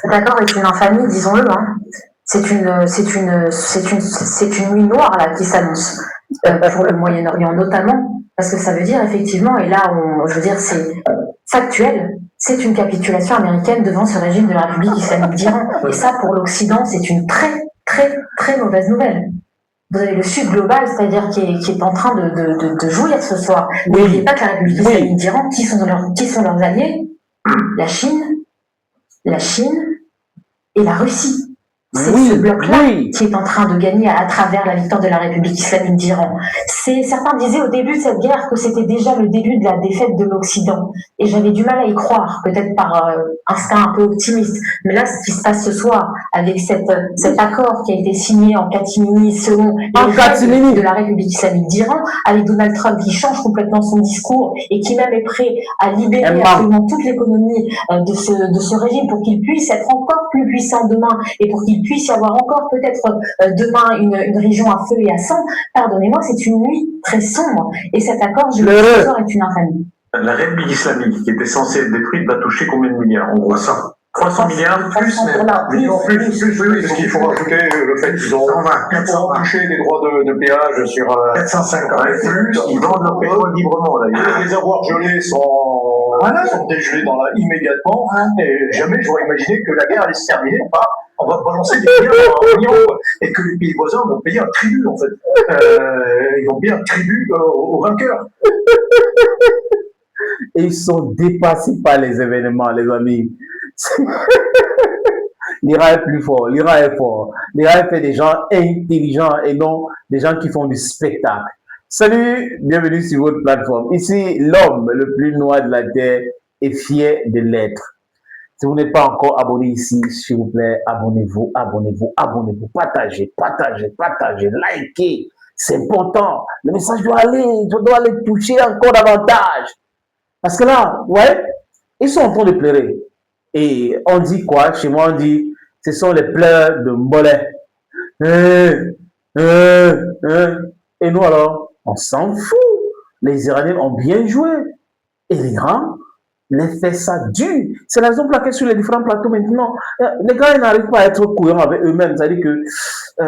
Cet accord est une infamie, disons-le. Hein. C'est une nuit noire là qui s'annonce pour le Moyen-Orient notamment, parce que ça veut dire effectivement, et là, je veux dire, c'est factuel, c'est une capitulation américaine devant ce régime de la République islamique d'Iran. Et ça, pour l'Occident, c'est une très, très, très mauvaise nouvelle. Vous avez le Sud global, c'est-à-dire qui est en train de jouir ce soir. N'oubliez pas que la République islamique d'Iran, qui sont leurs alliés? La Chine et la Russie. C'est ce bloc-là qui est en train de gagner à travers la victoire de la République islamique d'Iran. Certains disaient au début de cette guerre que c'était déjà le début de la défaite de l'Occident. Et j'avais du mal à y croire, peut-être par instinct un peu optimiste. Mais là, ce qui se passe ce soir, avec cet accord qui a été signé en catimini selon les règles de la République islamique d'Iran, avec Donald Trump qui change complètement son discours et qui même est prêt à libérer absolument toute l'économie de ce régime pour qu'il puisse être encore plus puissant demain et pour qu'il puisse y avoir encore peut-être demain une région à feu et à sang. Pardonnez-moi, c'est une nuit très sombre et cet accord, je le dis ce soir, est une infamie. La République islamique qui était censée être détruite va toucher combien de milliards? On voit ça. 300 milliards plus, oui, parce qu'il faut rajouter le fait qu'ils ont touché des droits de péage sur 450 plus, ils vendent leur pétrole librement. Là. Les avoirs gelés sont dégelés immédiatement, et jamais j'aurais imaginé que la guerre allait se terminer par on va balancer des milliards en Iran, et que les pays voisins vont payer un tribut, en fait. Ils vont payer un tribut aux vainqueurs. Et ils sont dépassés par les événements, les amis. L'Iran est plus fort, l'Iran est fort. L'Iran fait des gens intelligents et non des gens qui font du spectacle. Salut, bienvenue sur votre plateforme. Ici, l'homme le plus noir de la terre est fier de l'être. Si vous n'êtes pas encore abonné ici, s'il vous plaît, abonnez-vous, abonnez-vous, abonnez-vous, partagez, partagez, partagez, likez. C'est important. Le message doit aller toucher encore davantage. Parce que là, ouais, ils sont en train de pleurer. Et on dit quoi? Chez moi, on dit, ce sont les pleurs de Mbolé. Et nous, alors, on s'en fout. Les Iraniens ont bien joué. Et l'Iran les fait ça dur. C'est la raison pour laquelle sur les différents plateaux maintenant, les gars ils n'arrivent pas à être courants avec eux-mêmes. C'est-à-dire que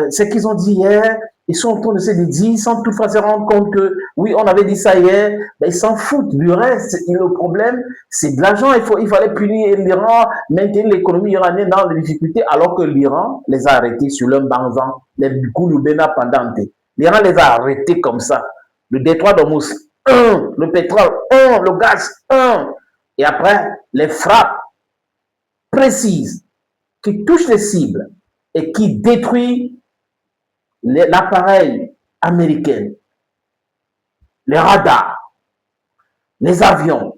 ce qu'ils ont dit hier, ils sont en train de se dire sans toutefois se rendre compte que oui, on avait dit ça hier, mais ils s'en foutent du reste. Et le problème, c'est de l'argent. Il fallait punir l'Iran, maintenir l'économie iranienne dans les difficultés, alors que l'Iran les a arrêtés sur leur banzan, les Gouloubena pendant. L'Iran les a arrêtés comme ça. Le détroit d'Ormuz, le pétrole, le gaz, Et après, les frappes précises qui touchent les cibles et qui détruisent l'appareil américain, les radars, les avions.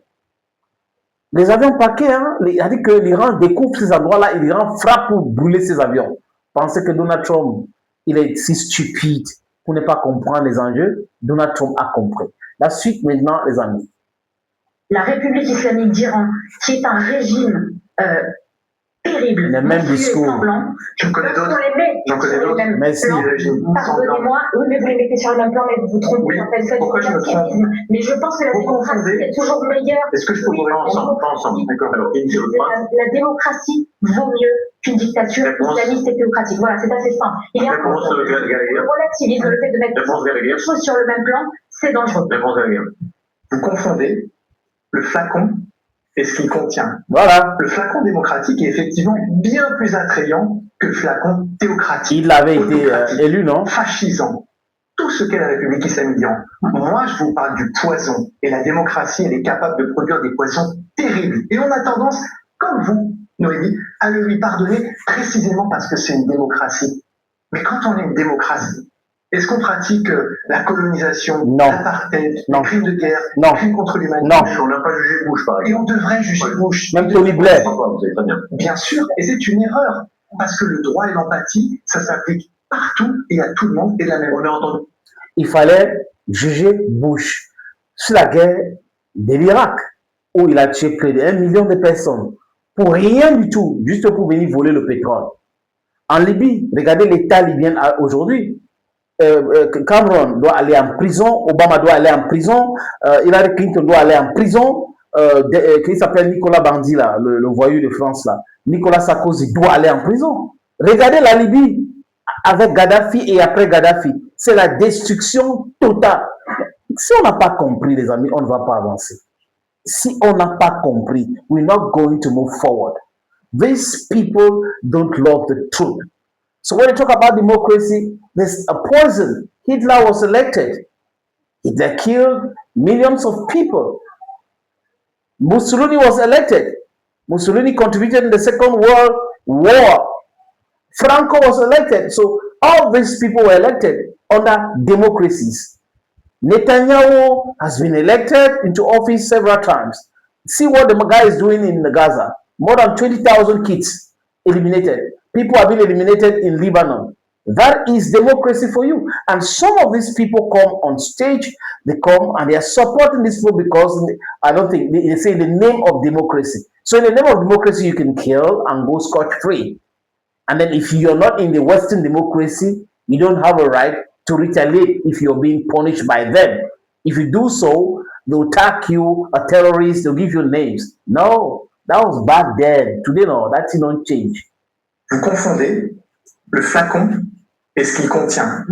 Les avions paquets, il a dit que l'Iran découvre ces endroits-là et l'Iran frappe pour brûler ces avions. Pensez que Donald Trump, il est si stupide pour ne pas comprendre les enjeux. Donald Trump a compris. La suite maintenant, les amis. La République islamique d'Iran, qui est un régime terrible, le même discours. Tu connais d'autres? J'en connais d'autres. Merci. Pardonnez-moi, oui, mais vous les mettez sur le même plan, mais vous vous trompez. Oui. En fait, Pourquoi je me trompe? Mais je pense que la démocratie est toujours meilleure. Est-ce que je peux vous ensemble? Pas ensemble, d'accord. Alors, la démocratie vaut mieux qu'une dictature islamiste et théocratique. Voilà, c'est assez simple. Il y a le relativisme, le fait de mettre les choses sur le même plan, c'est dangereux. Vous confondez le flacon et ce qu'il contient. Voilà. Le flacon démocratique est effectivement bien plus attrayant que le flacon théocratique. Il avait été élu, non? Fascisant. Tout ce qu'est la République islamique d'Iran. Moi, je vous parle du poison. Et la démocratie, elle est capable de produire des poisons terribles. Et on a tendance, comme vous, Noémie, à le lui pardonner précisément parce que c'est une démocratie. Mais quand on est une démocratie, est-ce qu'on pratique la colonisation, l'apartheid, les crimes de guerre, les crimes contre l'humanité? Non. On n'a pas jugé Bush, par exemple. Et on devrait juger Bush. Même Tony Blair. Vous savez très bien. Bien sûr, et c'est une erreur. Parce que le droit et l'empathie, ça s'applique partout et à tout le monde et de la même manière entendu. Il fallait juger Bush sur la guerre de l'Irak, où il a tué près d'1 million de personnes. Pour rien du tout, juste pour venir voler le pétrole. En Libye, regardez l'État libyen aujourd'hui. Cameron doit aller en prison, Obama doit aller en prison, Hillary Clinton doit aller en prison, qui s'appelle Nicolas Bandi, là, le voyou de France, là. Nicolas Sarkozy doit aller en prison. Regardez la Libye avec Gaddafi et après Gaddafi. C'est la destruction totale. Si on n'a pas compris, les amis, on ne va pas avancer. Si on n'a pas compris, we're not going to move forward. These people don't love the truth. So when you talk about democracy, there's a poison. Hitler was elected. Hitler killed millions of people. Mussolini was elected. Mussolini contributed in the Second World War. Franco was elected. So all these people were elected under democracies. Netanyahu has been elected into office several times. See what the guy is doing in Gaza. More than 20,000 kids eliminated. People have been eliminated in Lebanon. That is democracy for you. And some of these people come on stage, they come and they are supporting this people because I don't think they say in the name of democracy. So in the name of democracy, you can kill and go scot-free. And then if you're not in the Western democracy, you don't have a right to retaliate if you're being punished by them. If you do so, they'll attack you, a terrorist, they'll give you names. No, that was back then. Today, no, that's not change. Vous confondez le flacon et ce qu'il contient.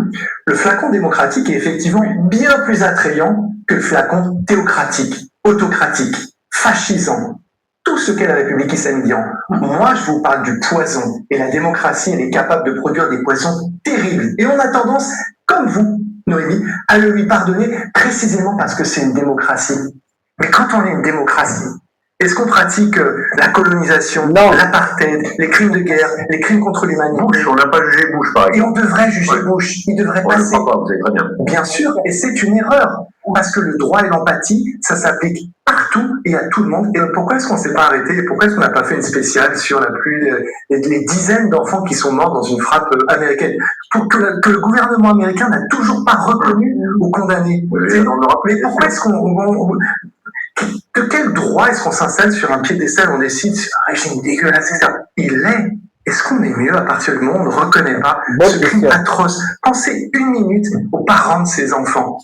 Le flacon démocratique est effectivement bien plus attrayant que le flacon théocratique, autocratique, fascisant. Tout ce qu'est la République islamique d'Iran. Moi, je vous parle du poison. Et la démocratie, elle est capable de produire des poisons terribles. Et on a tendance, comme vous, Noémie, à le lui pardonner précisément parce que c'est une démocratie. Mais quand on est une démocratie, est-ce qu'on pratique la colonisation, l'apartheid, les crimes de guerre, les crimes contre l'humanité? Bush, on n'a pas jugé Bush, par exemple. Et on devrait juger Bush. Il devrait passer. On ne le pas, vous savez très bien. Bien sûr, et c'est une erreur. Parce que le droit et l'empathie, ça s'applique partout et à tout le monde. Et pourquoi est-ce qu'on ne s'est pas arrêté? Et pourquoi est-ce qu'on n'a pas fait une spéciale sur les dizaines d'enfants qui sont morts dans une frappe américaine? Pour que le gouvernement américain n'a toujours pas reconnu ou condamné. Oui, mais pourquoi est-ce qu'on... De quel droit est-ce qu'on s'installe sur un piédestal, on décide sur un régime dégueulasse, etc. Il l'est. Est-ce qu'on est mieux à partir du moment où on ne reconnaît pas ce crime atroce? Pensez une minute aux parents de ces enfants.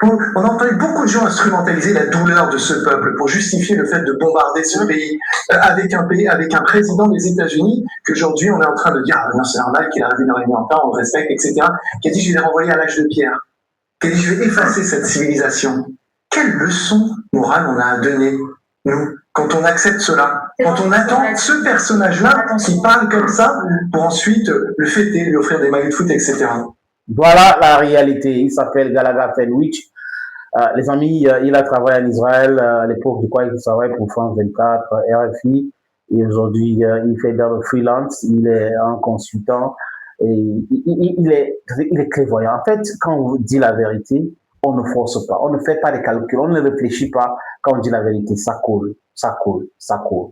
On a entendu beaucoup de gens instrumentaliser la douleur de ce peuple pour justifier le fait de bombarder ce pays avec un président des États-Unis qu'aujourd'hui on est en train de dire ah non c'est normal qu'il arrive dans les temps, on le respecte, etc. Qui a dit je vais les renvoyer à l'âge de pierre, qui a dit je vais effacer cette civilisation. Quelle leçon morale on a à donner, nous, quand on accepte cela, quand on attend ce personnage-là qui parle comme ça pour ensuite le fêter, lui offrir des maillots de foot, etc. Voilà la réalité. Il s'appelle Galaga Fenwich. Les amis, il a travaillé en Israël à l'époque du quoi il travaille pour France 24, RFI. Et aujourd'hui, il fait dans le freelance. Il est un consultant. Et il est clairvoyant. En fait, quand on dit la vérité, on ne force pas. On ne fait pas de calculs. On ne réfléchit pas quand on dit la vérité. Ça coule, ça coule, ça coule.